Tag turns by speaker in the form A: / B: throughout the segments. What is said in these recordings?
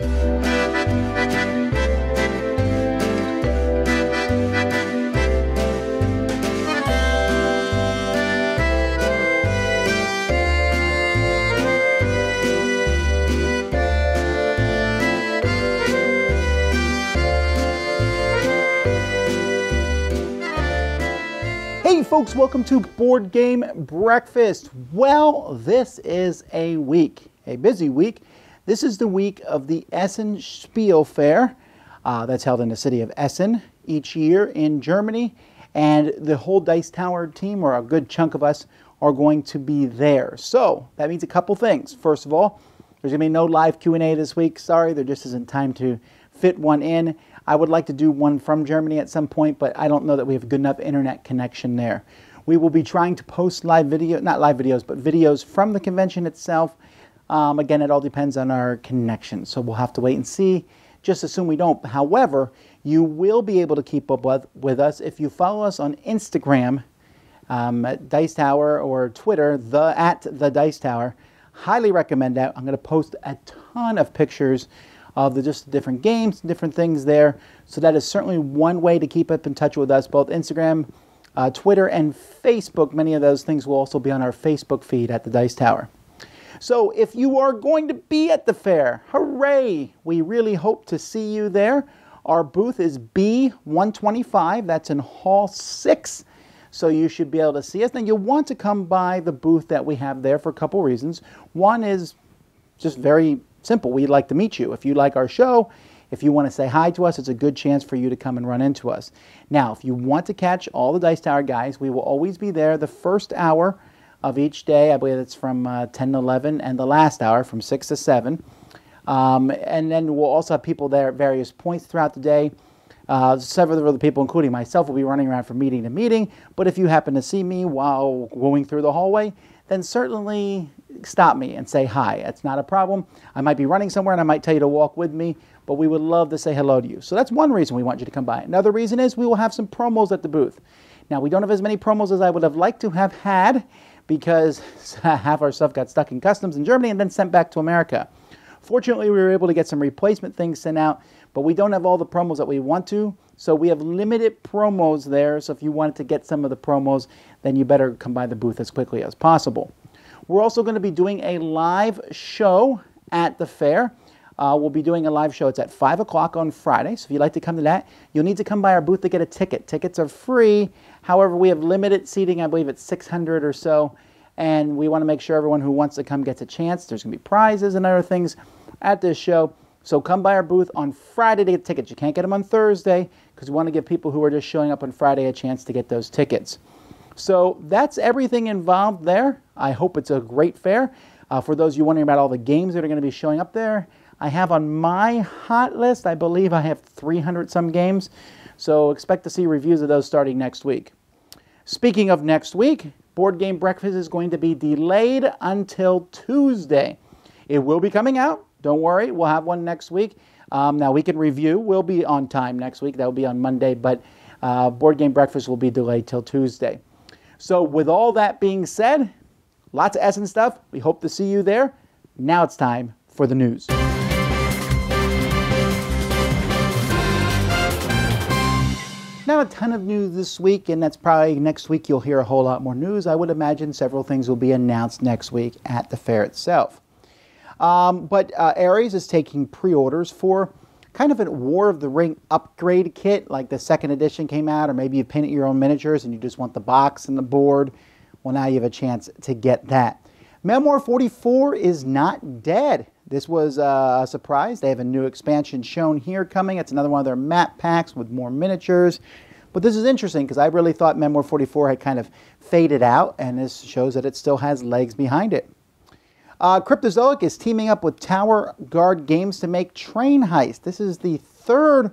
A: Hey folks, welcome to Board Game Breakfast. Well, this is a busy week. This is the week of the Essen Spiel Fair that's held in the city of Essen each year in Germany. And the whole Dice Tower team, or a good chunk of us, are going to be there. So that means a couple things. First of all, there's going to be no live Q&A this week. Sorry, there just isn't time to fit one in. I would like to do one from Germany at some point, but I don't know that we have a good enough internet connection there. We will be trying to post not live videos, but videos from the convention itself. Again, it all depends on our connection, so we'll have to wait and see. Just assume we don't. However, you will be able to keep up with us if you follow us on Instagram at Dice Tower, or Twitter, at the Dice Tower. Highly recommend that. I'm going to post a ton of pictures of the just different games, different things there. So that is certainly one way to keep up in touch with us, both Instagram, Twitter, and Facebook. Many of those things will also be on our Facebook feed at the Dice Tower. So if you are going to be at the fair, hooray! We really hope to see you there. Our booth is B125. That's in Hall 6. So you should be able to see us. Then you'll want to come by the booth that we have there for a couple reasons. One is just very simple. We'd like to meet you. If you like our show, if you want to say hi to us, it's a good chance for you to come and run into us. Now, if you want to catch all the Dice Tower guys, we will always be there the first hour of each day. I believe it's from 10 to 11, and the last hour from 6 to 7. And then we'll also have people there at various points throughout the day. Several of the other people, including myself, will be running around from meeting to meeting. But if you happen to see me while going through the hallway, then certainly stop me and say hi. It's not a problem. I might be running somewhere and I might tell you to walk with me, but we would love to say hello to you. So that's one reason we want you to come by. Another reason is we will have some promos at the booth. Now, we don't have as many promos as I would have liked to have had, because half our stuff got stuck in customs in Germany and then sent back to America. Fortunately, we were able to get some replacement things sent out, but we don't have all the promos that we want to. So we have limited promos there. So if you wanted to get some of the promos, then you better come by the booth as quickly as possible. We're also going to be doing a live show at the fair. We'll be doing a live show. It's at 5 o'clock on Friday. So if you'd like to come to that, you'll need to come by our booth to get a ticket. Tickets are free. However, we have limited seating. I believe it's 600 or so. And we want to make sure everyone who wants to come gets a chance. There's going to be prizes and other things at this show. So come by our booth on Friday to get tickets. You can't get them on Thursday, because we want to give people who are just showing up on Friday a chance to get those tickets. So that's everything involved there. I hope it's a great fair. For those of you wondering about all the games that are going to be showing up there, I have on my hot list, I believe I have 300 some games. So expect to see reviews of those starting next week. Speaking of next week, Board Game Breakfast is going to be delayed until Tuesday. It will be coming out. Don't worry, we'll have one next week. Now, Weekend Review will be on time next week. That will be on Monday, but Board Game Breakfast will be delayed till Tuesday. So with all that being said, lots of Essen stuff. We hope to see you there. Now it's time for the news. Not a ton of news this week, and that's probably next week you'll hear a whole lot more news. I would imagine several things will be announced next week at the fair itself. But Ares is taking pre-orders for kind of a War of the Ring upgrade kit, like the second edition came out, or maybe you painted your own miniatures and you just want the box and the board. Well, now you have a chance to get that. Memoir 44 is not dead. This was a surprise. They have a new expansion shown here coming. It's another one of their map packs with more miniatures. But this is interesting because I really thought Memoir 44 had kind of faded out, and this shows that it still has legs behind it. Cryptozoic is teaming up with Tower Guard Games to make Train Heist. This is the third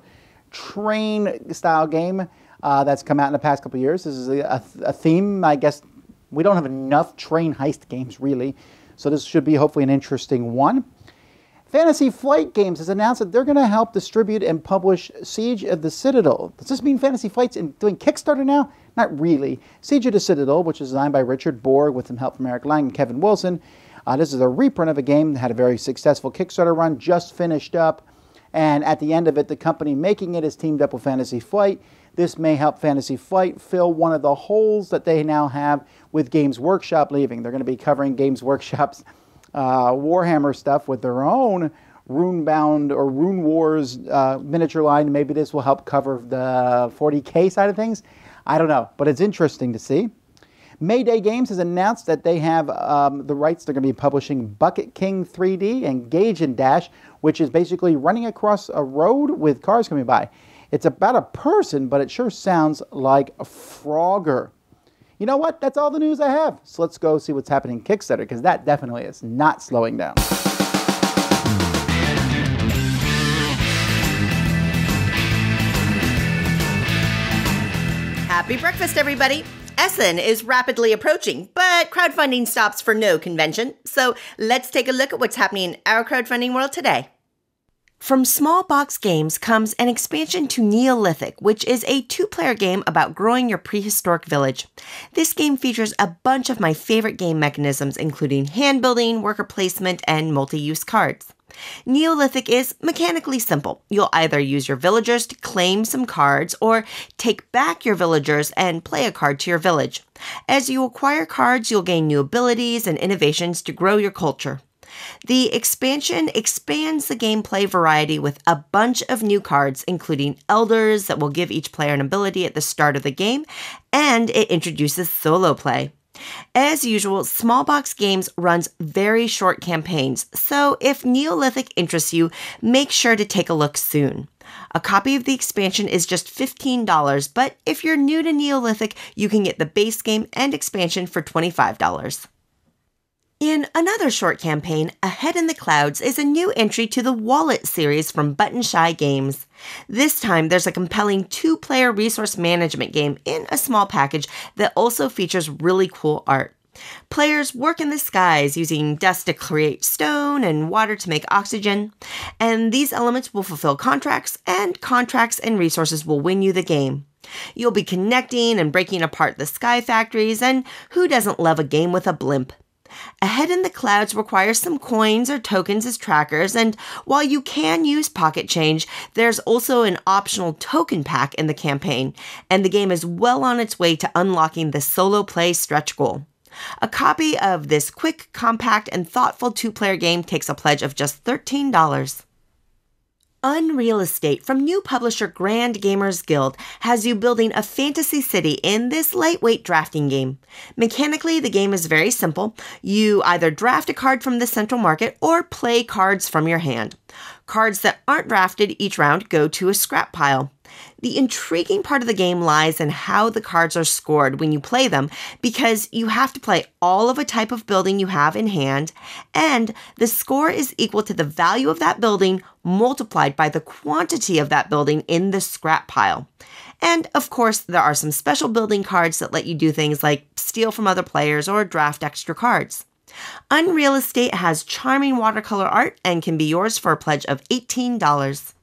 A: train-style game that's come out in the past couple of years. This is a theme. I guess we don't have enough train heist games, really, so this should be hopefully an interesting one. Fantasy Flight Games has announced that they're going to help distribute and publish Siege of the Citadel. Does this mean Fantasy Flight's doing Kickstarter now? Not really. Siege of the Citadel, which is designed by Richard Borg with some help from Eric Lang and Kevin Wilson, This is a reprint of a game that had a very successful Kickstarter run, just finished up. And at the end of it, the company making it is teamed up with Fantasy Flight. This may help Fantasy Flight fill one of the holes that they now have with Games Workshop leaving. They're going to be covering Games Workshop's Warhammer stuff with their own Runebound or Rune Wars miniature line. Maybe this will help cover the 40K side of things. I don't know, but it's interesting to see. Mayday Games has announced that they have the rights. They're going to be publishing Bucket King 3D and Gauge and Dash, which is basically running across a road with cars coming by. It's about a person, but it sure sounds like a Frogger. You know what? That's all the news I have. So let's go see what's happening in Kickstarter, because that definitely is not slowing down.
B: Happy breakfast, everybody! Essen is rapidly approaching, but crowdfunding stops for no convention. So let's take a look at what's happening in our crowdfunding world today. From Small Box Games comes an expansion to Neolithic, which is a 2-player game about growing your prehistoric village. This game features a bunch of my favorite game mechanisms, including hand building, worker placement, and multi-use cards. Neolithic is mechanically simple. You'll either use your villagers to claim some cards or take back your villagers and play a card to your village. As you acquire cards, you'll gain new abilities and innovations to grow your culture. The expansion expands the gameplay variety with a bunch of new cards, including elders that will give each player an ability at the start of the game, and it introduces solo play. As usual, Small Box Games runs very short campaigns, so if Neolithic interests you, make sure to take a look soon. A copy of the expansion is just $15, but if you're new to Neolithic, you can get the base game and expansion for $25. In another short campaign, Ahead in the Clouds is a new entry to the Wallet series from Button Shy Games. This time, there's a compelling 2-player resource management game in a small package that also features really cool art. Players work in the skies using dust to create stone and water to make oxygen, and these elements will fulfill contracts and resources will win you the game. You'll be connecting and breaking apart the sky factories, and who doesn't love a game with a blimp? Ahead in the Clouds requires some coins or tokens as trackers, and while you can use pocket change, there's also an optional token pack in the campaign, and the game is well on its way to unlocking the solo play stretch goal. A copy of this quick, compact, and thoughtful 2-player game takes a pledge of just $13. Unreal Estate from new publisher Grand Gamers Guild has you building a fantasy city in this lightweight drafting game. Mechanically, the game is very simple. You either draft a card from the central market or play cards from your hand. Cards that aren't drafted each round go to a scrap pile. The intriguing part of the game lies in how the cards are scored when you play them, because you have to play all of a type of building you have in hand, and the score is equal to the value of that building multiplied by the quantity of that building in the scrap pile. And of course, there are some special building cards that let you do things like steal from other players or draft extra cards. Unreal Estate has charming watercolor art and can be yours for a pledge of $18.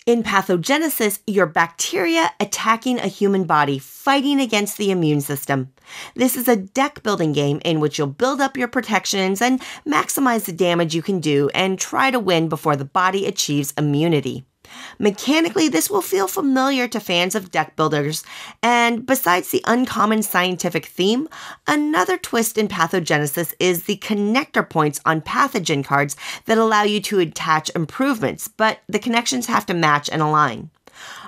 B: In Pathogenesis, you're bacteria attacking a human body, fighting against the immune system. This is a deck-building game in which you'll build up your protections and maximize the damage you can do and try to win before the body achieves immunity. Mechanically, this will feel familiar to fans of deck builders, and besides the uncommon scientific theme, another twist in Pathogenesis is the connector points on pathogen cards that allow you to attach improvements, but the connections have to match and align.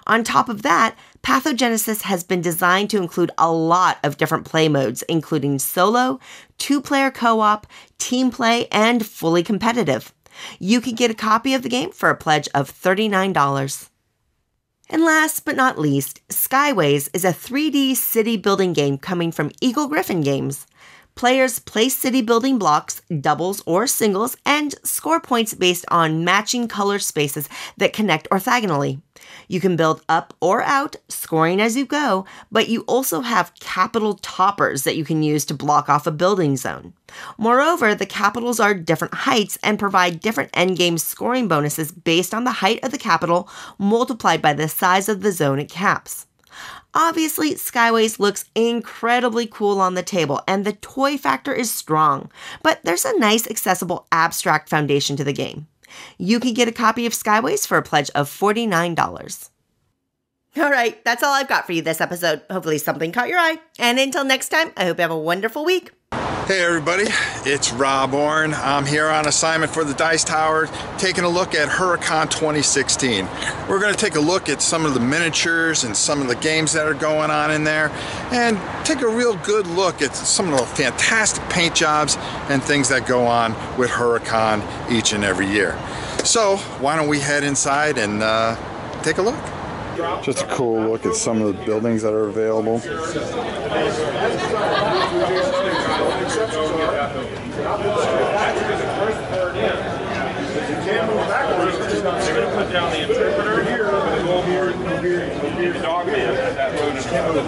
B: On top of that, Pathogenesis has been designed to include a lot of different play modes, including solo, 2-player co-op, team play, and fully competitive. You can get a copy of the game for a pledge of $39. And last but not least, Skyways is a 3D city building game coming from Eagle Gryphon Games. Players place city building blocks, doubles or singles, and score points based on matching color spaces that connect orthogonally. You can build up or out, scoring as you go, but you also have capital toppers that you can use to block off a building zone. Moreover, the capitals are different heights and provide different endgame scoring bonuses based on the height of the capital multiplied by the size of the zone it caps. Obviously, Skyways looks incredibly cool on the table, and the toy factor is strong, but there's a nice, accessible, abstract foundation to the game. You can get a copy of Skyways for a pledge of $49. All right, that's all I've got for you this episode. Hopefully something caught your eye. And until next time, I hope you have a wonderful week.
C: Hey everybody, it's Rob Orn. I'm here on assignment for the Dice Tower, taking a look at Hurricon 2016. We're going to take a look at some of the miniatures and some of the games that are going on in there, and take a real good look at some of the fantastic paint jobs and things that go on with Hurricon each and every year. So why don't we head inside and take a look. Just a cool look at some of the buildings that are available.
D: Put down the interpreter here, the billboard, the dog man, that road is straight to the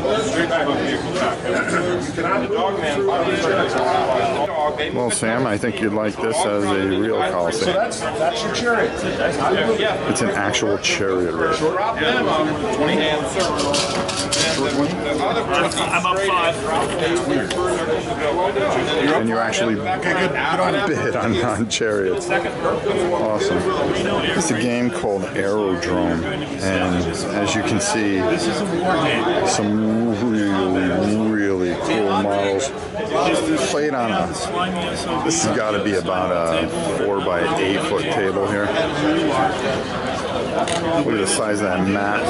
D: vehicle back. The dog man,
C: well, Sam, I think you'd like this as a real Coliseum.
D: So that's your chariot.
C: It's an actual chariot race.
D: Minimum 20 hands. I'm up 5.
C: And you actually bid on chariots. Awesome. It's a game called Aerodrome, and as you can see, some really cool models played on a, this has got to be about a 4 by 8 foot table here. Look at the size of that mat.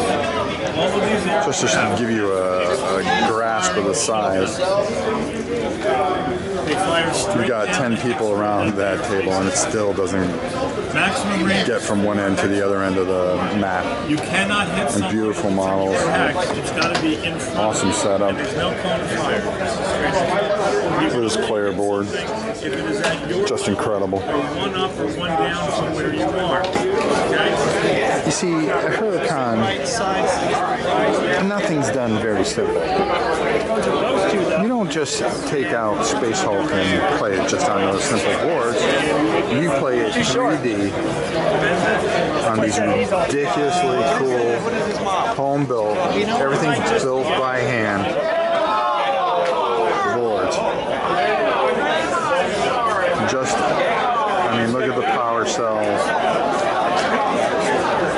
C: Just to give you a grasp of the size. You've got 10 people around that table and it still doesn't get from one end to the other end of the map.
E: You cannot hit
C: and beautiful models.
E: It's got to be in front.
C: Awesome setup.
E: There's no cone of fire.
C: Look at this player board. Just incredible.
E: One up or one down from where you are. Okay?
C: You see, at Hurricon, nothing's done very simple. You don't just take out Space Hulk and play it just on those simple boards. You play it 3D on these ridiculously cool, home-built, everything's built by hand boards. Just, I mean, look at the power cells,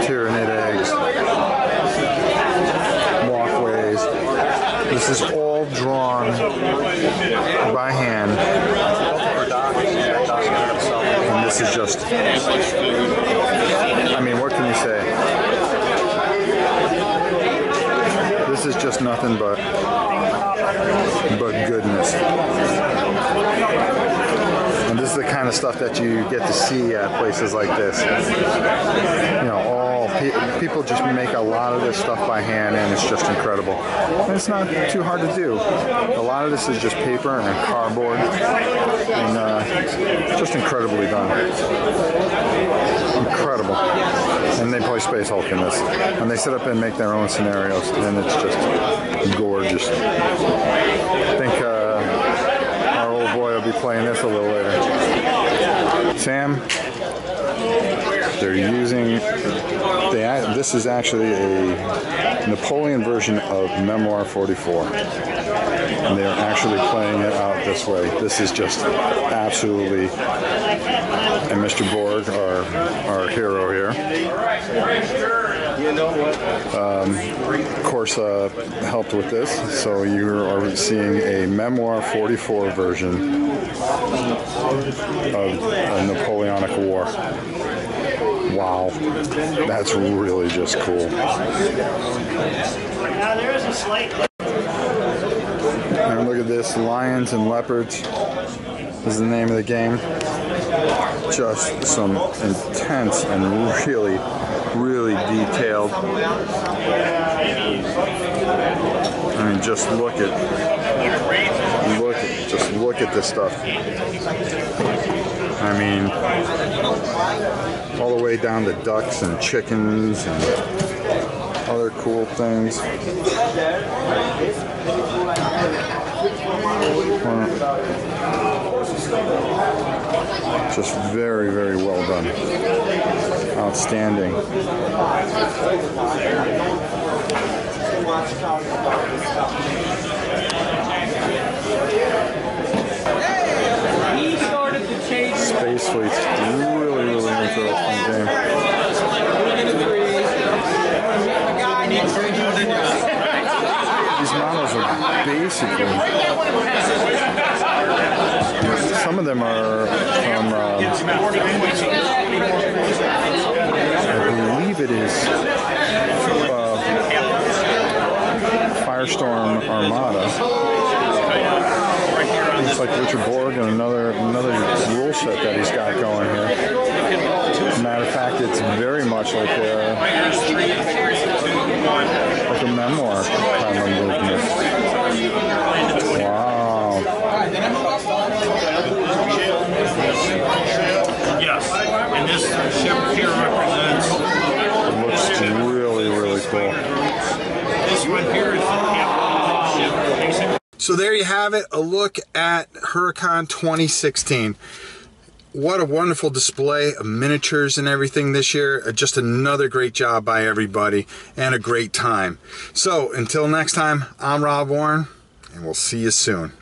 C: Tyranid eggs, walkways. This is all drawn by hand. And this is just, I mean, what can you say? This is just nothing but goodness. And this is the kind of stuff that you get to see at places like this. You know, people just make a lot of this stuff by hand, and it's just incredible. And it's not too hard to do. A lot of this is just paper and cardboard, and just incredibly done. Incredible. And they play Space Hulk in this. And they sit up and make their own scenarios, and it's just gorgeous. I think our old boy will be playing this a little later. Sam, they're using, this is actually a Napoleon version of Memoir 44. And they're actually playing it out this way. This is just absolutely, and Mr. Borg, our hero here, Corsa helped with this, so you are seeing a Memoir 44 version of a Napoleonic War. Wow, that's really just cool.
E: There is a slate.
C: And look at this, Lions and Leopards is the name of the game. Just some intense and really detailed. I mean, just look at this stuff. I mean, all the way down to ducks and chickens and other cool things. Just very, very well done. Outstanding. Space Fleet's really, really interesting game. These models are basically, some of them are from, I believe it is Firestorm Armada. It's like Richard Borg and another rule set that he's got going here. Matter of fact, it's very much like a memoir kind of movement. Wow.
E: Yes, and this ship here represents.
C: It looks really, really cool.
E: This one here is the captain ship.
C: So there you have it, a look at Hurricon 2016. What a wonderful display of miniatures and everything this year. Just another great job by everybody and a great time. So until next time, I'm Rob Warren, and we'll see you soon.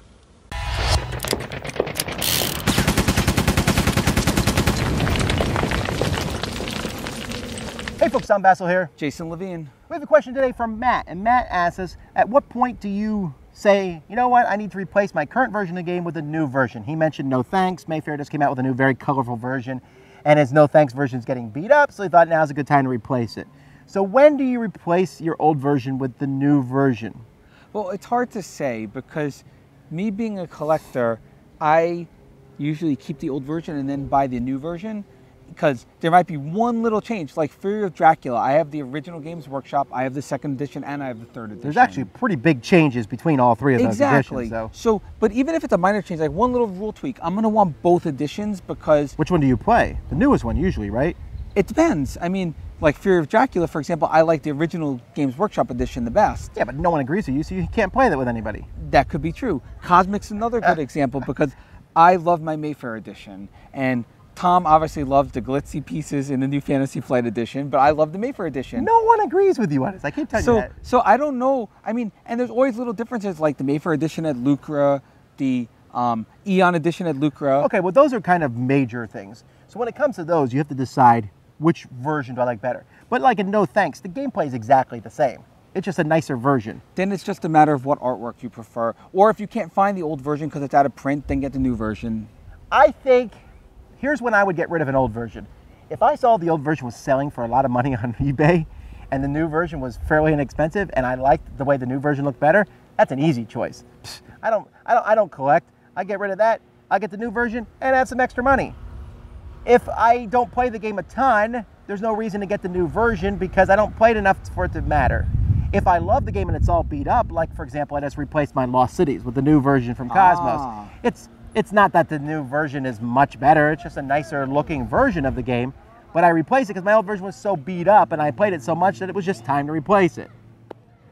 A: Hey folks, I'm Vasel here.
F: Jason Levine.
A: We have a question today from Matt, and Matt asks us, at what point do you say, you know what, I need to replace my current version of the game with a new version? He mentioned No Thanks. Mayfair just came out with a new, very colorful version, and his No Thanks version is getting beat up, so he thought now's a good time to replace it. So when do you replace your old version with the new version?
F: Well, it's hard to say because me being a collector, I usually keep the old version and then buy the new version, because there might be one little change. Like Fury of Dracula, I have the original Games Workshop, I have the 2nd edition, and I have the 3rd edition.
A: There's actually pretty big changes between all three of those editions, though.
F: So, but even if it's a minor change, like one little rule tweak, I'm going to want both editions because...
A: Which one do you play? The newest one, usually, right?
F: It depends. I mean, like Fury of Dracula, for example, I like the original Games Workshop edition the best.
A: Yeah, but no one agrees with you, so you can't play that with anybody.
F: That could be true. Cosmic's another good example because I love my Mayfair edition, and Tom obviously loves the glitzy pieces in the new Fantasy Flight edition, but I love the Mayfair edition.
A: No one agrees with you on this. I keep telling you that.
F: So I don't know. I mean, and there's always little differences, like the Mayfair edition at Lucra, the Eon edition at Lucra.
A: Okay, well, those are kind of major things. So when it comes to those, you have to decide which version do I like better. But like in No Thanks, the gameplay is exactly the same. It's just a nicer version.
F: Then it's just a matter of what artwork you prefer. Or if you can't find the old version because it's out of print, then get the new version.
A: I think, here's when I would get rid of an old version. If I saw the old version was selling for a lot of money on eBay and the new version was fairly inexpensive and I liked the way the new version looked better, that's an easy choice. I don't collect. I get rid of that. I get the new version and add some extra money. If I don't play the game a ton, there's no reason to get the new version because I don't play it enough for it to matter. If I love the game and it's all beat up, like for example, I just replaced my Lost Cities with the new version from Cosmos. It's not that the new version is much better, it's just a nicer looking version of the game, but I replaced it because my old version was so beat up and I played it so much that it was just time to replace it.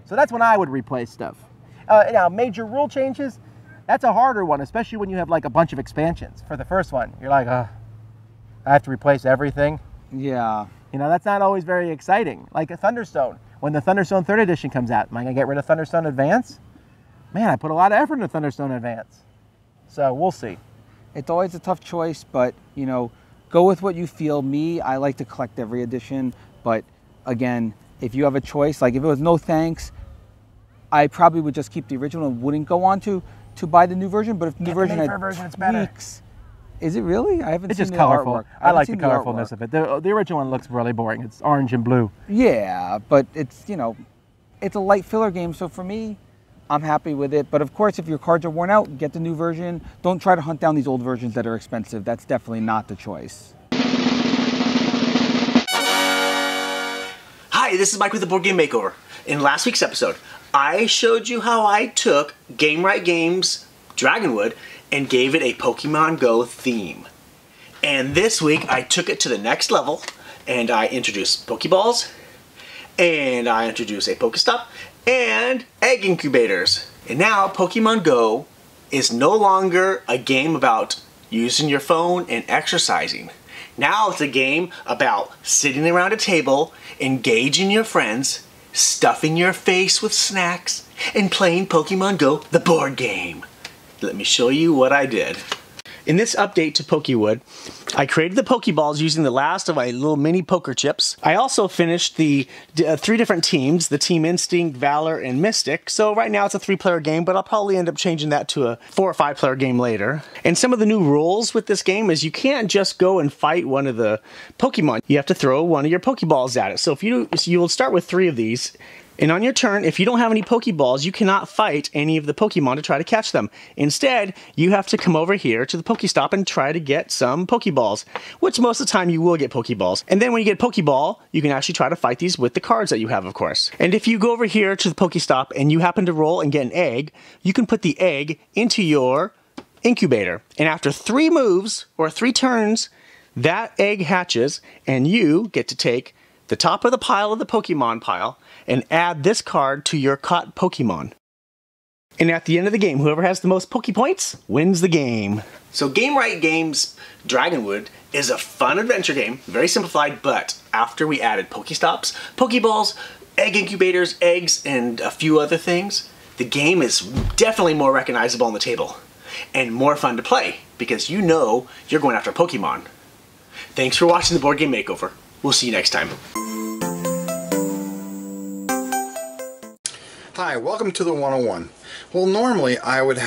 A: So that's when I would replace stuff. Now, major rule changes, that's a harder one, especially when you have like a bunch of expansions. For the first one, you're like, I have to replace everything.
F: Yeah.
A: You know, that's not always very exciting. Like a Thunderstone. When the Thunderstone 3rd edition comes out, am I going to get rid of Thunderstone Advance? Man, I put a lot of effort into Thunderstone Advance. So we'll see.
F: It's always a tough choice, but, you know, go with what you feel. Me, I like to collect every edition, but again, if you have a choice, like if it was No Thanks, I probably would just keep the original and wouldn't go on to buy the new version, but if the new version had tweaks... Is it really? I haven't seen
A: just
F: the
A: colorful.
F: artwork.
A: I like the colorfulness of it. The original one looks really boring. It's orange and blue.
F: Yeah, but it's, you know, it's a light filler game, so for me, I'm happy with it. But of course, if your cards are worn out, get the new version. Don't try to hunt down these old versions that are expensive. That's definitely not the choice.
G: Hi, this is Mike with the Board Game Makeover. In last week's episode, I showed you how I took Game Right Games Dragonwood and gave it a Pokemon Go theme. And this week, I took it to the next level, and I introduced Pokeballs, and I introduced a Pokestop, and egg incubators. And now, Pokemon Go is no longer a game about using your phone and exercising. Now it's a game about sitting around a table, engaging your friends, stuffing your face with snacks, and playing Pokemon Go, the board game. Let me show you what I did. In this update to Pokewood, I created the Pokeballs using the last of my little mini poker chips. I also finished the 3 different teams, the Team Instinct, Valor, and Mystic. So right now it's a 3-player game, but I'll probably end up changing that to a 4 or 5-player game later. And some of the new rules with this game is you can't just go and fight one of the Pokemon. You have to throw one of your Pokeballs at it. So you'll start with 3 of these. And on your turn, if you don't have any Pokeballs, you cannot fight any of the Pokemon to try to catch them. Instead, you have to come over here to the Pokestop and try to get some Pokeballs, which most of the time you will get Pokeballs. And then when you get a Pokeball, you can actually try to fight these with the cards that you have, of course. And if you go over here to the Pokestop and you happen to roll and get an egg, you can put the egg into your incubator. And after 3 moves, or 3 turns, that egg hatches, and you get to take the top of the pile of the Pokemon pile and add this card to your caught Pokemon. And at the end of the game, whoever has the most Poke Points wins the game. So Game Right Games Dragonwood is a fun adventure game, very simplified, but after we added Pokestops, Pokeballs, egg incubators, eggs, and a few other things, the game is definitely more recognizable on the table and more fun to play because you know you're going after Pokemon. Thanks for watching the Board Game Makeover. We'll see you next time.
C: Hi, welcome to the 101. Well, normally I would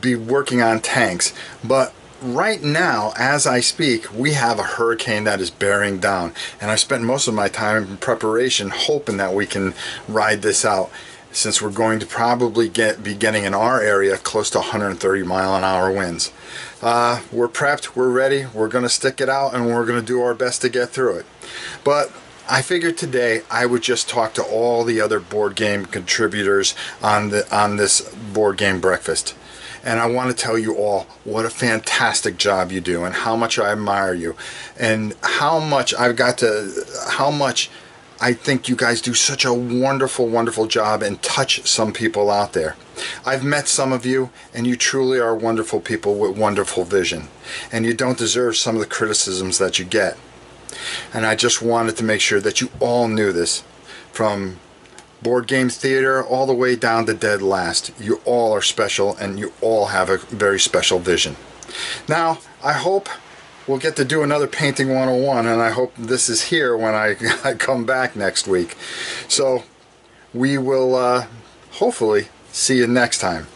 C: be working on tanks, but right now, as I speak, we have a hurricane that is bearing down, and I spent most of my time in preparation hoping that we can ride this out, since we're going to probably be getting in our area close to 130-mile-an-hour winds. We're prepped, we're ready, we're going to stick it out, and we're going to do our best to get through it. But I figured today I would just talk to all the other board game contributors on this board game breakfast. And I want to tell you all what a fantastic job you do and how much I admire you and how much I think you guys do such a wonderful, wonderful job and touch some people out there. I've met some of you, and you truly are wonderful people with wonderful vision. And you don't deserve some of the criticisms that you get. And I just wanted to make sure that you all knew this. From Board Game Theater all the way down to dead last. You all are special, and you all have a very special vision. Now, I hope we'll get to do another Painting 101, and I hope this is here when I come back next week. So we will hopefully see you next time.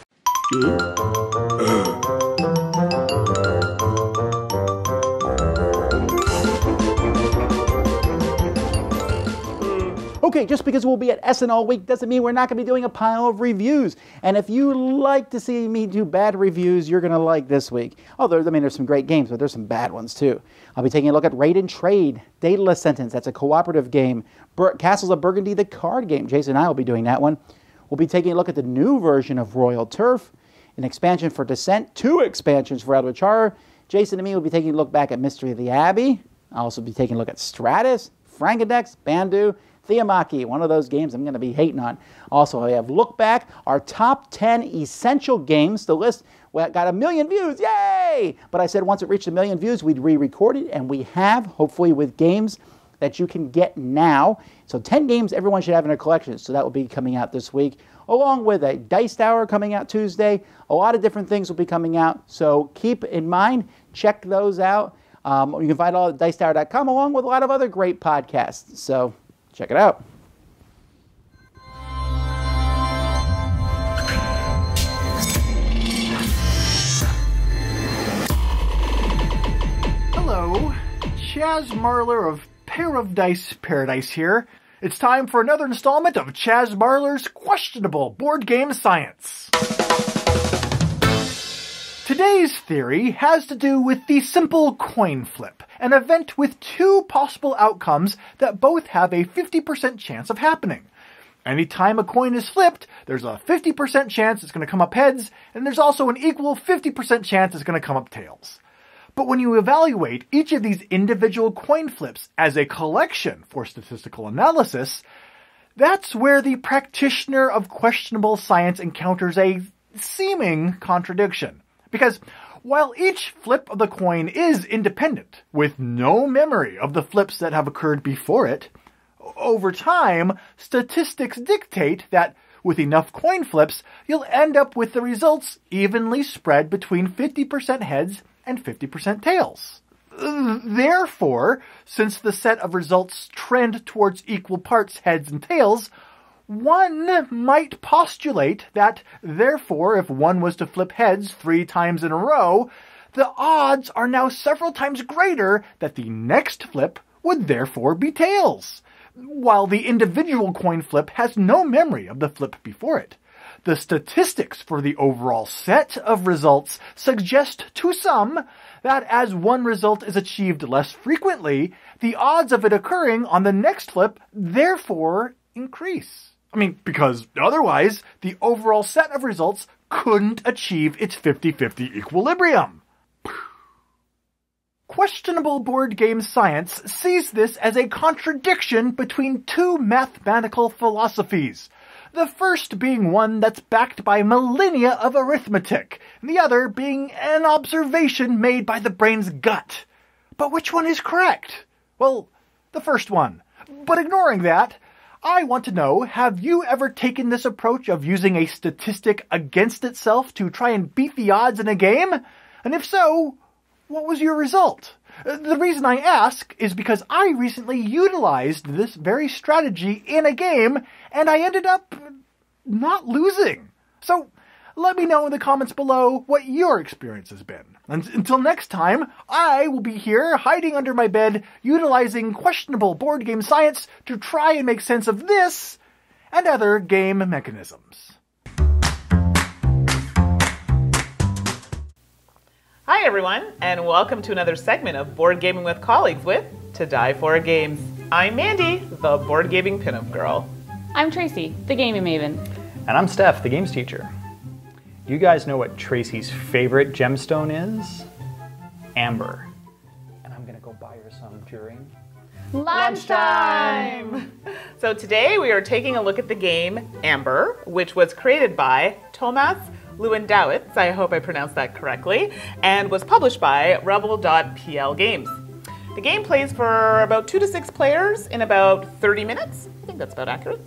A: Okay, just because we'll be at Essen all week doesn't mean we're not going to be doing a pile of reviews. And if you like to see me do bad reviews, you're going to like this week. Oh, there's some great games, but there's some bad ones too. I'll be taking a look at Raid and Trade, Daedalus Sentence, that's a cooperative game, Castles of Burgundy, the card game. Jason and I will be doing that one. We'll be taking a look at the new version of Royal Turf, an expansion for Descent, 2 expansions for Eldritch Horror. Jason and me will be taking a look back at Mystery of the Abbey. I'll also be taking a look at Stratus, Frankendex, Bandu, Theomachy, one of those games I'm going to be hating on. Also, I have Look Back, our top 10 essential games. The list got 1 million views, yay! But I said once it reached 1 million views, we'd re-record it, and we have, hopefully with games that you can get now. So 10 games everyone should have in their collection, so that will be coming out this week, along with a Dice Tower coming out Tuesday. A lot of different things will be coming out, so keep in mind, check those out. You can find it all at dicetower.com, along with a lot of other great podcasts. So check it out.
H: Hello, Chaz Marler of Pair of Dice Paradise here. It's time for another installment of Chaz Marler's Questionable Board Game Science. Today's theory has to do with the simple coin flip, an event with 2 possible outcomes that both have a 50% chance of happening. Anytime a coin is flipped, there's a 50% chance it's going to come up heads, and there's also an equal 50% chance it's going to come up tails. But when you evaluate each of these individual coin flips as a collection for statistical analysis, that's where the practitioner of questionable science encounters a seeming contradiction. Because while each flip of the coin is independent, with no memory of the flips that have occurred before it, Over time, statistics dictate that with enough coin flips, you'll end up with the results evenly spread between 50% heads and 50% tails. Therefore, since the set of results trend towards equal parts heads and tails, one might postulate that, therefore, if one was to flip heads 3 times in a row, the odds are now several times greater that the next flip would therefore be tails, while the individual coin flip has no memory of the flip before it. The statistics for the overall set of results suggest to some that as one result is achieved less frequently, the odds of it occurring on the next flip therefore increase. Because otherwise, the overall set of results couldn't achieve its 50-50 equilibrium. Questionable board game science sees this as a contradiction between 2 mathematical philosophies. The first being one that's backed by millennia of arithmetic, and the other being an observation made by the brain's gut. But which one is correct? Well, the first one. But ignoring that, I want to know, have you ever taken this approach of using a statistic against itself to try and beat the odds in a game? And if so, what was your result? The reason I ask is because I recently utilized this very strategy in a game, and I ended up not losing. So let me know in the comments below what your experience has been. And until next time, I will be here hiding under my bed, utilizing questionable board game science to try and make sense of this and other game mechanisms.
I: Hi everyone, and welcome to another segment of Board Gaming with Colleagues with To Die For Games. I'm Mandy, the board gaming pinup girl.
J: I'm Tracy, the gaming maven.
K: And I'm Steph, the games teacher. Do you guys know what Tracy's favorite gemstone is? Amber. And I'm gonna go buy her some during
I: lunchtime! So today we are taking a look at the game Amber, which was created by Tomas Lewandowitz, I hope I pronounced that correctly, and was published by Rebel.pl Games. The game plays for about 2 to 6 players in about 30 minutes. I think that's about accurate.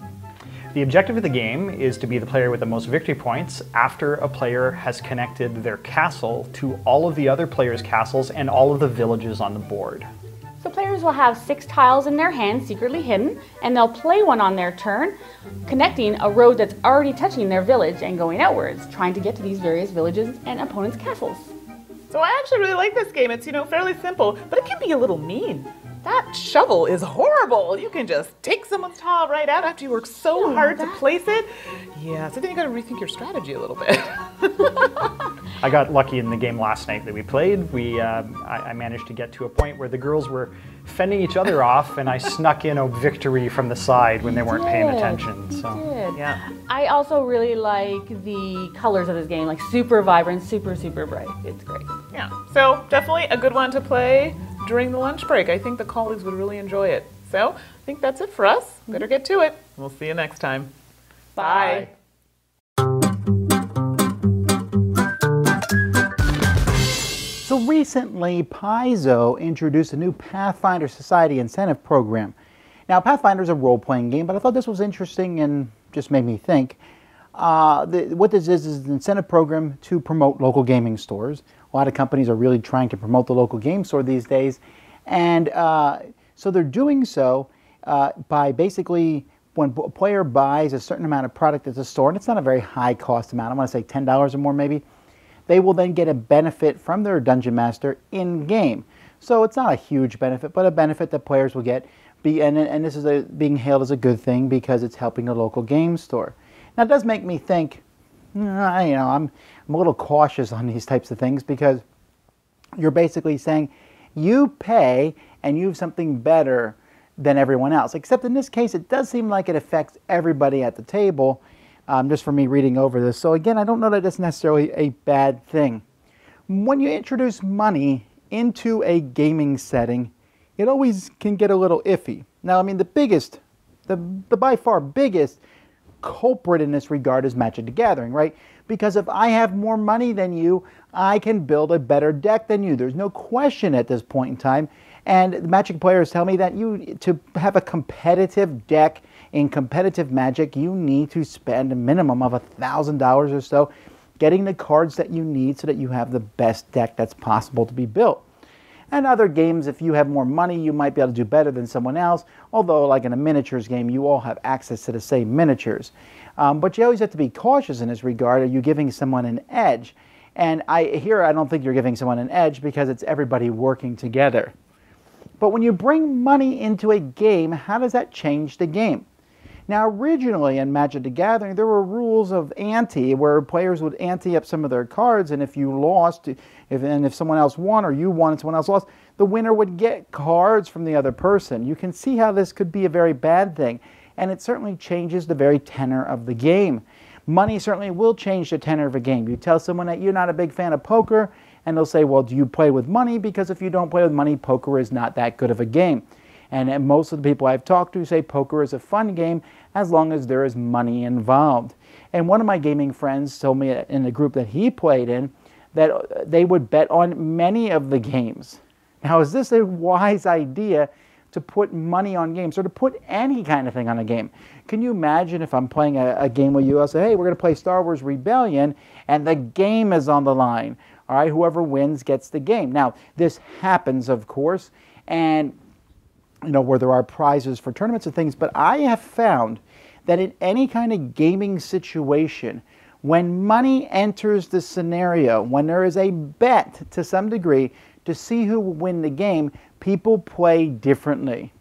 K: The objective of the game is to be the player with the most victory points after a player has connected their castle to all of the other players' castles and all of the villages on the board.
J: So players will have 6 tiles in their hand secretly hidden, and they'll play one on their turn, connecting a road that's already touching their village and going outwards, trying to get to these various villages and opponents' castles.
I: So I actually really like this game. It's, fairly simple, but it can be a little mean. That shovel is horrible. You can just take someone's tile right out after you work so hard to place it. Yeah, so then you gotta rethink your strategy a little bit.
K: I got lucky in the game last night that we played. I managed to get to a point where the girls were fending each other off, and I snuck in a victory from the side when they weren't paying attention. So
I: yeah.
J: I also really like the colors of this game, like super vibrant, super bright. It's great.
I: Yeah, so definitely a good one to play during the lunch break. I think the colleagues would really enjoy it. So I think that's it for us. Better get to it. We'll see you next time. Bye.
A: So recently, Paizo introduced a new Pathfinder Society incentive program. Now, Pathfinder is a role-playing game, but I thought this was interesting and just made me think. What this is an incentive program to promote local gaming stores. A lot of companies are really trying to promote the local game store these days. And so they're doing so by basically, when a player buys a certain amount of product at the store, and it's not a very high cost amount, I want to say $10 or more maybe, they will then get a benefit from their Dungeon Master in-game. So it's not a huge benefit, but a benefit that players will get. And this is being hailed as a good thing because it's helping a local game store. Now, it does make me think, I'm a little cautious on these types of things because you're basically saying you pay and you have something better than everyone else. Except in this case, it does seem like it affects everybody at the table, just for me reading over this. So again, I don't know that it's necessarily a bad thing. When you introduce money into a gaming setting, it always can get a little iffy. Now, I mean, the by far biggest culprit in this regard is Magic the Gathering, right? Because if I have more money than you, I can build a better deck than you. There's no question at this point in time. And the Magic players tell me that to have a competitive deck in competitive Magic, you need to spend a minimum of $1,000 or so getting the cards that you need so that you have the best deck that's possible to be built. And other games, if you have more money, you might be able to do better than someone else. Although, like in a miniatures game, you all have access to the same miniatures. But you always have to be cautious in this regard. Are you giving someone an edge? And I don't think you're giving someone an edge because it's everybody working together. But when you bring money into a game, how does that change the game? Now, originally in Magic the Gathering, there were rules of ante, where players would ante up some of their cards, and if you lost, if someone else won or you won and someone else lost, the winner would get cards from the other person. You can see how this could be a very bad thing, and it certainly changes the very tenor of the game. Money certainly will change the tenor of a game. You tell someone that you're not a big fan of poker, and they'll say, well, do you play with money? Because if you don't play with money, poker is not that good of a game. And most of the people I've talked to say poker is a fun game as long as there is money involved. And one of my gaming friends told me in the group that he played in that they would bet on many of the games. Now, is this a wise idea to put money on games or to put any kind of thing on a game? Can you imagine if I'm playing a game with you, I'll say, hey, we're going to play Star Wars Rebellion, and the game is on the line. All right, whoever wins gets the game. Now, this happens, of course, and where there are prizes for tournaments and things, but I have found that in any kind of gaming situation, when money enters the scenario, when there is a bet to some degree to see who will win the game, people play differently.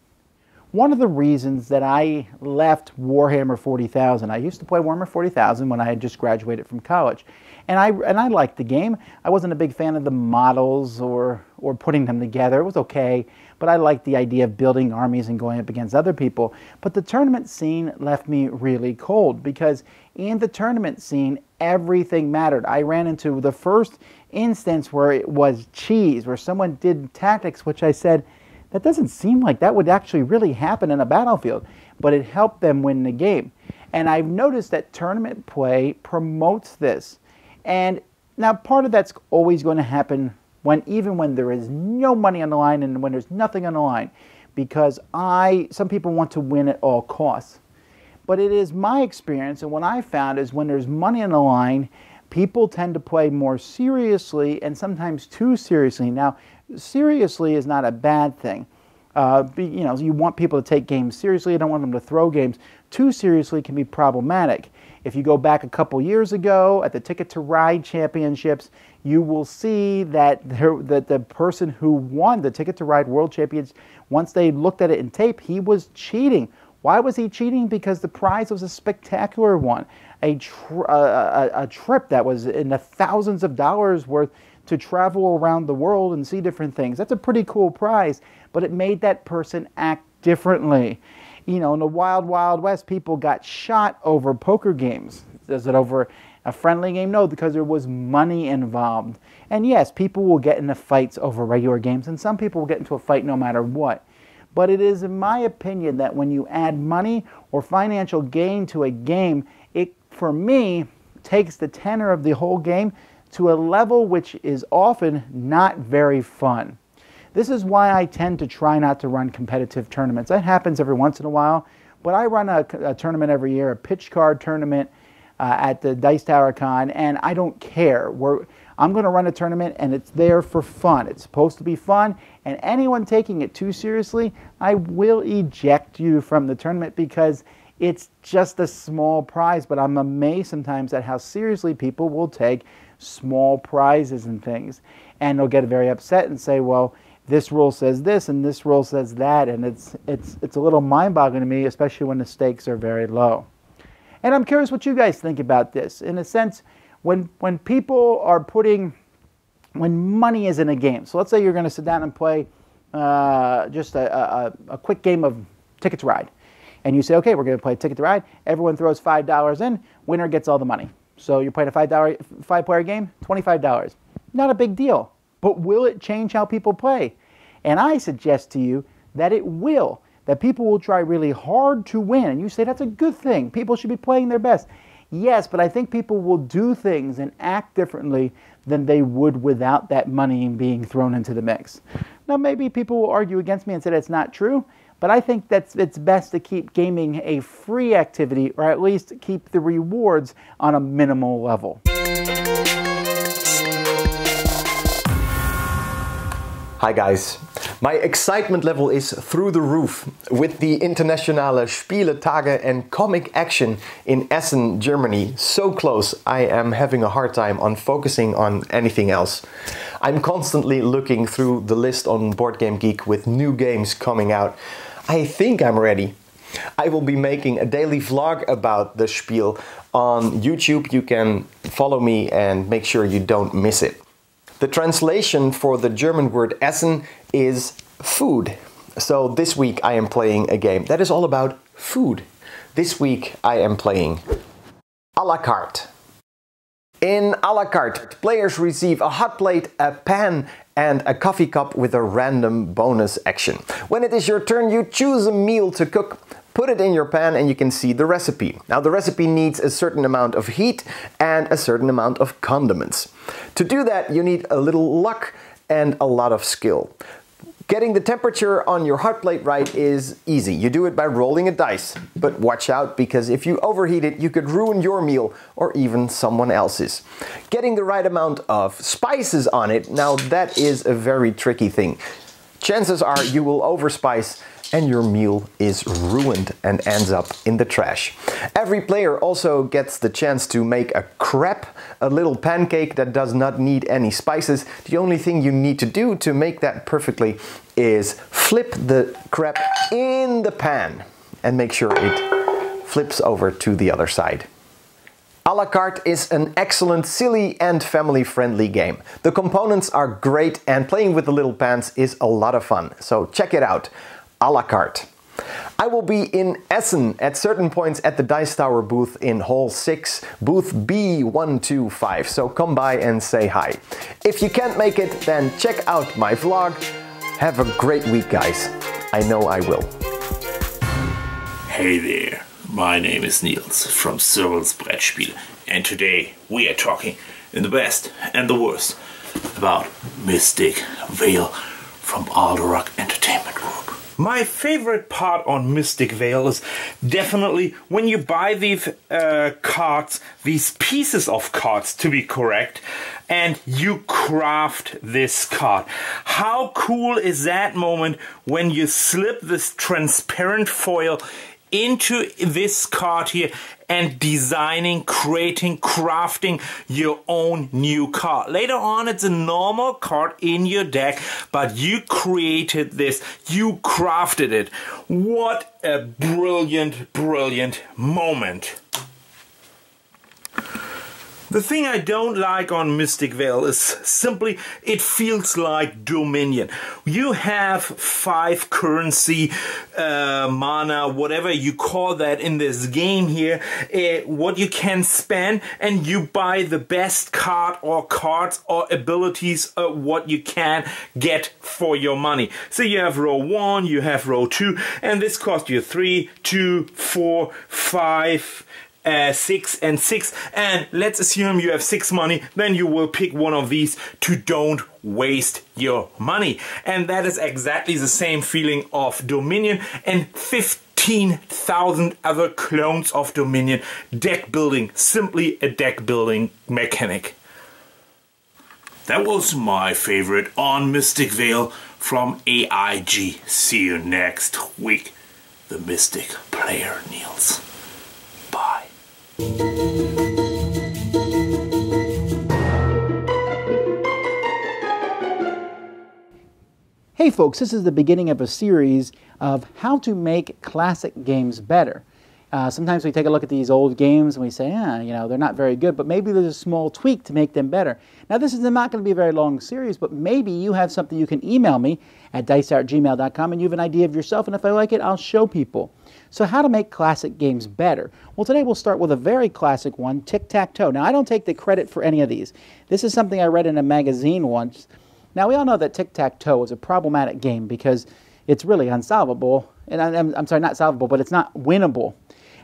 A: One of the reasons that I left Warhammer 40,000, I used to play Warhammer 40,000 when I had just graduated from college, and I liked the game. I wasn't a big fan of the models or putting them together. It was okay, but I liked the idea of building armies and going up against other people. But the tournament scene left me really cold because in the tournament scene, everything mattered. I ran into the first instance where it was cheese, where someone did tactics, which I said, that doesn't seem like that would actually really happen in a battlefield, but it helped them win the game. And I've noticed that tournament play promotes this. And now part of that's always going to happen even when there is no money on the line and when there's nothing on the line, because some people want to win at all costs. But it is my experience, and what I found is when there's money on the line, people tend to play more seriously and sometimes too seriously. Now, seriously is not a bad thing. You want people to take games seriously. You don't want them to throw games. Too seriously can be problematic. If you go back a couple years ago at the Ticket to Ride Championships, you will see that the person who won the Ticket to Ride World Champions, once they looked at it in tape, he was cheating. Why was he cheating? Because the prize was a spectacular one. A trip that was in the thousands of dollars worth to travel around the world and see different things. That's a pretty cool prize, but it made that person act differently. In the wild, wild west, people got shot over poker games. Is it over a friendly game? No, because there was money involved. And yes, people will get into fights over regular games, and some people will get into a fight no matter what. But it is, in my opinion, that when you add money or financial gain to a game, it, for me, takes the tenor of the whole game to a level which is often not very fun. This is why I tend to try not to run competitive tournaments. That happens every once in a while, but I run a tournament every year, a pitch card tournament at the Dice Tower Con, and I don't care. I'm going to run a tournament, and it's there for fun. It's supposed to be fun, and anyone taking it too seriously, I will eject you from the tournament because it's just a small prize, but I'm amazed sometimes at how seriously people will take small prizes and things, and they'll get very upset and say, well, this rule says this and this rule says that, and it's a little mind-boggling to me, especially when the stakes are very low. And I'm curious what you guys think about this. In a sense, when people are when money is in a game, so let's say you're going to sit down and play just a quick game of Ticket to Ride, and you say, okay, we're going to play Ticket to Ride, everyone throws $5 in, winner gets all the money. So you're playing a five-player game, $25. Not a big deal. But will it change how people play? And I suggest to you that it will. That people will try really hard to win. And you say that's a good thing. People should be playing their best. Yes, but I think people will do things and act differently than they would without that money being thrown into the mix. Now, maybe people will argue against me and say that's not true, but I think it's best to keep gaming a free activity, or at least keep the rewards on a minimal level.
L: Hi guys, my excitement level is through the roof with the Internationale Spieletage and comic action in Essen, Germany. So close, I am having a hard time on focusing on anything else. I'm constantly looking through the list on BoardGameGeek with new games coming out. I think I'm ready. I will be making a daily vlog about the Spiel on YouTube. You can follow me and make sure you don't miss it. The translation for the German word Essen is food. So this week I am playing a game that is all about food. This week I am playing a la carte. In a la carte, players receive a hot plate, a pan and a coffee cup with a random bonus action. When it is your turn, you choose a meal to cook. Put it in your pan and you can see the recipe. Now the recipe needs a certain amount of heat and a certain amount of condiments. To do that you need a little luck and a lot of skill. Getting the temperature on your hot plate right is easy. You do it by rolling a dice. But watch out, because if you overheat it you could ruin your meal or even someone else's. Getting the right amount of spices on it, now that is a very tricky thing. Chances are you will overspice and your meal is ruined and ends up in the trash. Every player also gets the chance to make a crepe, a little pancake that does not need any spices. The only thing you need to do to make that perfectly is flip the crepe in the pan and make sure it flips over to the other side. A la carte is an excellent, silly and family-friendly game. The components are great and playing with the little pans is a lot of fun. So check it out. A la carte. I will be in Essen at certain points at the Dice Tower booth in Hall 6, booth B125, so come by and say hi. If you can't make it, then check out my vlog. Have a great week, guys. I know I will.
E: Hey there, my name is Niels from Cyril's Brettspiele, and today we are talking in the best and the worst about Mystic Vale from Alderock Entertainment Group. My favorite part on Mystic Vale is definitely when you buy these cards, these pieces of cards to be correct, and you craft this card. How cool is that moment when you slip this transparent foil into this card here and designing, creating, crafting your own new card. Later on it's a normal card in your deck, but you created this, you crafted it. What a brilliant, brilliant moment. The thing I don't like on Mystic Vale is simply it feels like Dominion. You have 5 currency, mana, whatever you call that in this game here, what you can spend, and you buy the best card or cards or abilities, what you can get for your money. So you have row 1, you have row 2, and this costs you 3, 2, 4, 5, 6 and 6, and let's assume you have 6 money, then you will pick one of these to don't waste your money. And that is exactly the same feeling of Dominion and 15,000 other clones of Dominion. Deck building, simply a deck building mechanic. That was my favorite on Mystic Vale from AIG. See you next week. The Mystic Player Niels. Bye.
A: Hey folks, this is the beginning of a series of how to make classic games better. Sometimes we take a look at these old games and we say, you know, they're not very good, but maybe there's a small tweak to make them better. Now this is not going to be a very long series, but maybe you have something you can email me at dicehour@gmail.com and you have an idea of yourself, and if I like it, I'll show people. So how to make classic games better? Well, today we'll start with a very classic one, tic-tac-toe. Now I don't take the credit for any of these. This is something I read in a magazine once. Now we all know that tic-tac-toe is a problematic game because it's really unsolvable, and I'm sorry, not solvable, but it's not winnable.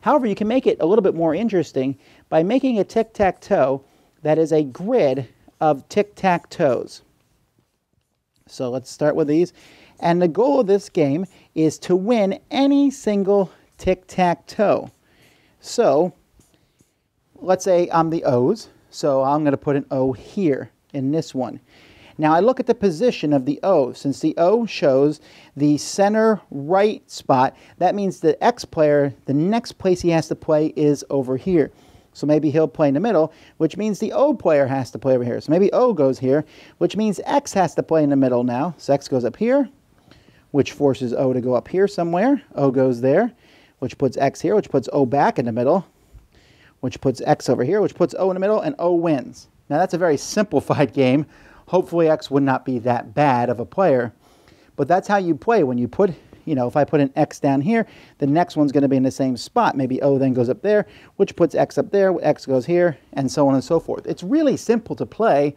A: However, you can make it a little bit more interesting by making a tic-tac-toe that is a grid of tic-tac-toes. So let's start with these. And the goal of this game is to win any single tic-tac-toe. So let's say I'm the O's. So I'm going to put an O here in this one. Now I look at the position of the O. Since the O shows the center right spot, that means the X player, the next place he has to play is over here. So maybe he'll play in the middle, which means the O player has to play over here. So maybe O goes here, which means X has to play in the middle now. So X goes up here, which forces O to go up here somewhere. O goes there, which puts X here, which puts O back in the middle, which puts X over here, which puts O in the middle, and O wins. Now that's a very simplified game. Hopefully X would not be that bad of a player. But that's how you play. When you put, if I put an X down here, the next one's going to be in the same spot. Maybe O then goes up there, which puts X up there, X goes here, and so on and so forth. It's really simple to play,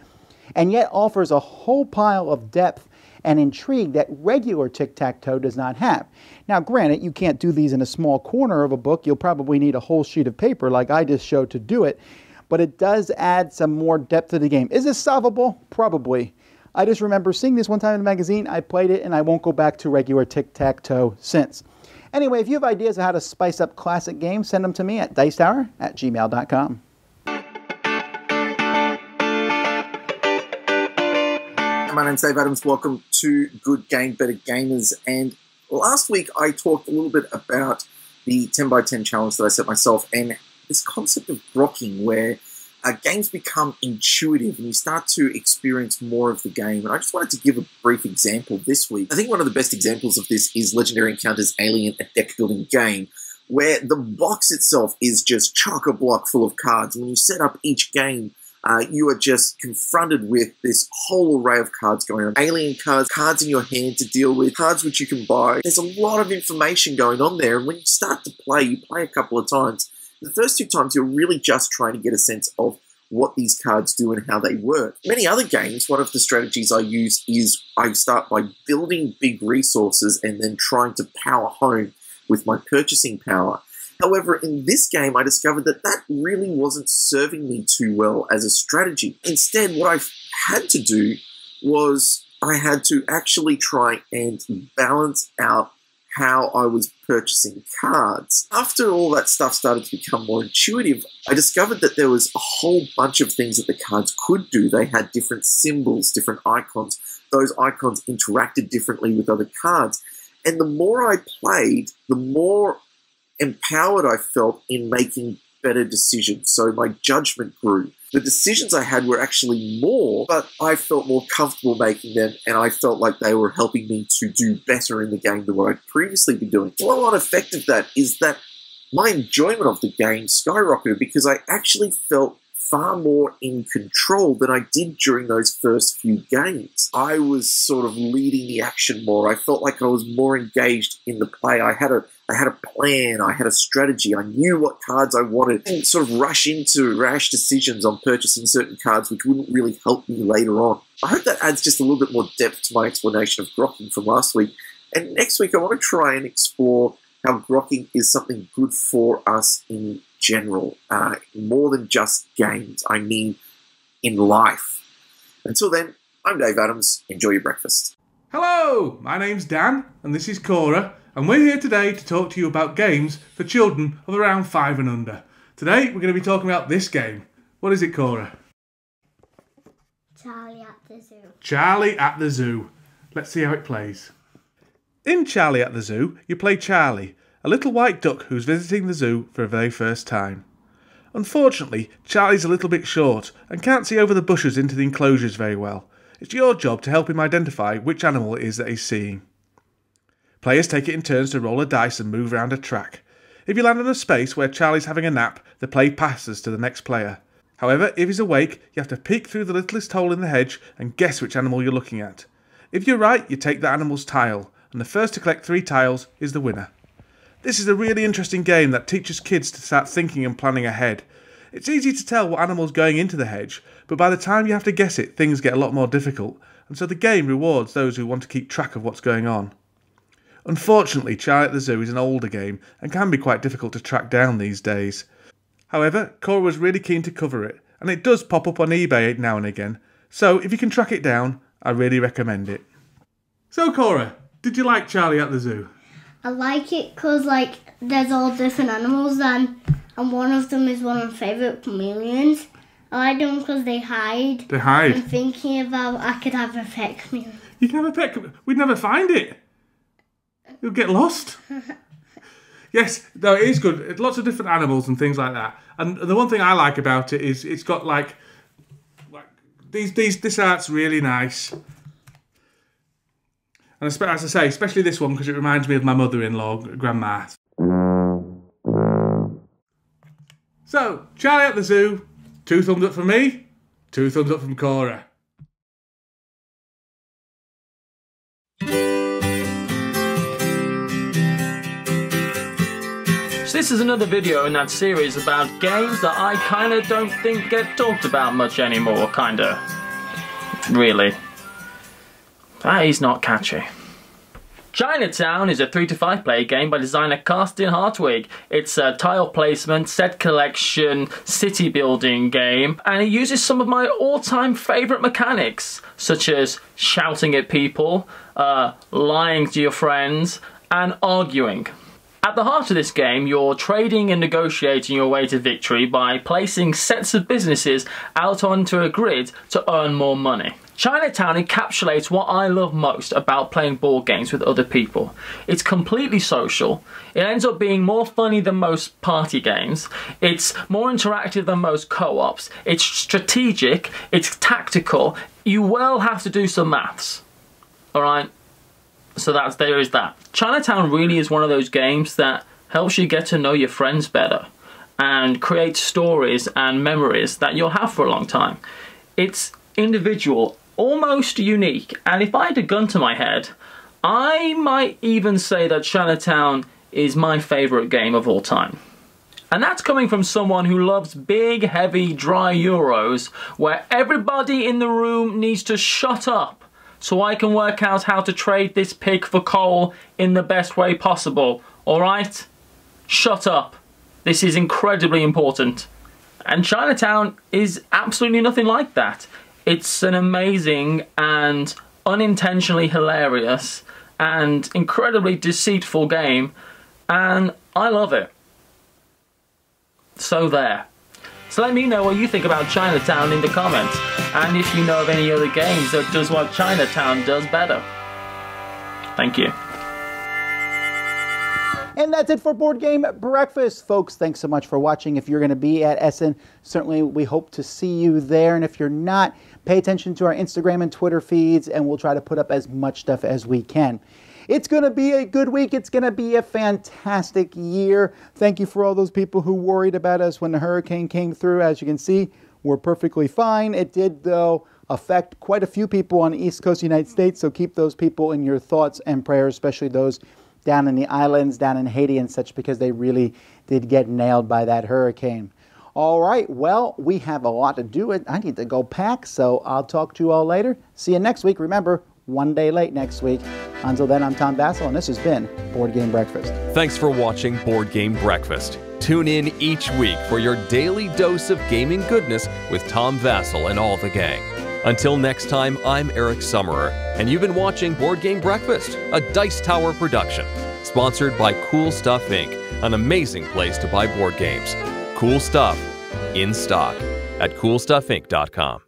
A: and yet offers a whole pile of depth and intrigue that regular tic-tac-toe does not have. Now granted, you can't do these in a small corner of a book. You'll probably need a whole sheet of paper like I just showed to do it. But it does add some more depth to the game. Is this solvable? Probably. I just remember seeing this one time in the magazine, I played it, and I won't go back to regular tic-tac-toe since. Anyway, if you have ideas of how to spice up classic games, send them to me at dicetower@gmail.com.
M: My name's Dave Adams. Welcome to Good Game, Better Gamers. And last week I talked a little bit about the 10 by 10 challenge that I set myself, and this concept of grokking, where games become intuitive and you start to experience more of the game. And I just wanted to give a brief example this week. I think one of the best examples of this is Legendary Encounters Alien, a deck building game, where the box itself is just chock-a-block full of cards. When you set up each game, you are just confronted with this whole array of cards going on. Alien cards, cards in your hand to deal with, cards which you can buy. There's a lot of information going on there. And when you start to play, you play a couple of times. The first two times, you're really just trying to get a sense of what these cards do and how they work. Many other games, one of the strategies I use is I start by building big resources and then trying to power home with my purchasing power. However, in this game, I discovered that that really wasn't serving me too well as a strategy. Instead, what I had to do was I had to actually try and balance out how I was purchasing cards. After all that stuff started to become more intuitive, I discovered that there was a whole bunch of things that the cards could do. They had different symbols, different icons. Those icons interacted differently with other cards. And the more I played, the more empowered I felt in making better decisions. So my judgment grew. The decisions I had were actually more, but I felt more comfortable making them, and I felt like they were helping me to do better in the game than what I'd previously been doing. The flow-on effect of that is that my enjoyment of the game skyrocketed because I actually felt far more in control than I did during those first few games. I was sort of leading the action more. I felt like I was more engaged in the play. I had a plan, I had a strategy, I knew what cards I wanted. I didn't sort of rush into rash decisions on purchasing certain cards which wouldn't really help me later on. I hope that adds just a little bit more depth to my explanation of grokking from last week. And next week I want to try and explore how grokking is something good for us in general, more than just games. I mean, in life. Until then, I'm Dave Adams. Enjoy your breakfast.
N: Hello, my name's Dan, and this is Cora, and we're here today to talk to you about games for children of around 5 and under. Today, we're going to be talking about this game. What is it, Cora?
O: Charlie at the Zoo.
N: Charlie at the Zoo. Let's see how it plays. In Charlie at the Zoo, you play Charlie, a little white duck who's visiting the zoo for the very first time. Unfortunately, Charlie's a little bit short and can't see over the bushes into the enclosures very well. It's your job to help him identify which animal it is that he's seeing. Players take it in turns to roll a dice and move around a track. If you land on a space where Charlie's having a nap, the play passes to the next player. However, if he's awake, you have to peek through the littlest hole in the hedge and guess which animal you're looking at. If you're right, you take that animal's tile, and the first to collect 3 tiles is the winner. This is a really interesting game that teaches kids to start thinking and planning ahead. It's easy to tell what animal's going into the hedge, but by the time you have to guess it, things get a lot more difficult, and so the game rewards those who want to keep track of what's going on. Unfortunately, Charlie at the Zoo is an older game and can be quite difficult to track down these days. However, Cora was really keen to cover it, and it does pop up on eBay now and again, so if you can track it down, I really recommend it. So, Cora, did you like Charlie at the Zoo?
O: I like it because, like, there's all different animals and one of them is one of my favourite chameleons. I like them because they hide.
N: They hide?
O: I'm thinking about I could have a pet chameleon.
N: You can have a pet chameleon? We'd never find it. You'll get lost. Yes, no, it is good. It's lots of different animals and things like that. And the one thing I like about it is it's got like this art's really nice. And as I say, especially this one because it reminds me of my mother-in-law, Grandma. So, Charlie at the Zoo, 2 thumbs up from me, 2 thumbs up from Cora.
P: So this is another video in that series about games that I kinda don't think get talked about much anymore, kinda. Really. That is not catchy. Chinatown is a 3 to 5 player game by designer Karsten Hartwig. It's a tile placement, set collection, city building game, and it uses some of my all-time favourite mechanics, such as shouting at people, lying to your friends, and arguing. At the heart of this game, you're trading and negotiating your way to victory by placing sets of businesses out onto a grid to earn more money. Chinatown encapsulates what I love most about playing board games with other people. It's completely social. It ends up being more funny than most party games. It's more interactive than most co-ops. It's strategic. It's tactical. You will have to do some maths. Alright? So there is that. Chinatown really is one of those games that helps you get to know your friends better and create stories and memories that you'll have for a long time. It's individual, almost unique, and if I had a gun to my head, I might even say that Chinatown is my favourite game of all time. And that's coming from someone who loves big, heavy, dry Euros, where everybody in the room needs to shut up so I can work out how to trade this pig for coal in the best way possible, alright? Shut up. This is incredibly important. And Chinatown is absolutely nothing like that. It's an amazing and unintentionally hilarious and incredibly deceitful game, and I love it. So there. So let me know what you think about Chinatown in the comments, and if you know of any other games that does what Chinatown does better. Thank you.
A: And that's it for Board Game Breakfast, folks. Thanks so much for watching. If you're going to be at Essen, certainly we hope to see you there. And if you're not, pay attention to our Instagram and Twitter feeds, and we'll try to put up as much stuff as we can. It's going to be a good week. It's going to be a fantastic year. Thank you for all those people who worried about us when the hurricane came through. As you can see, we're perfectly fine. It did, though, affect quite a few people on the East Coast of the United States, so keep those people in your thoughts and prayers, especially those down in the islands, down in Haiti and such, because they really did get nailed by that hurricane. All right, well, we have a lot to do. I need to go pack, so I'll talk to you all later. See you next week. Remember, one day late next week. Until then, I'm Tom Vasel, and this has been Board Game Breakfast.
Q: Thanks for watching Board Game Breakfast. Tune in each week for your daily dose of gaming goodness with Tom Vasel and all the gang. Until next time, I'm Eric Summerer, and you've been watching Board Game Breakfast, a Dice Tower production, sponsored by Cool Stuff Inc., an amazing place to buy board games. Cool stuff in stock at CoolStuffInc.com.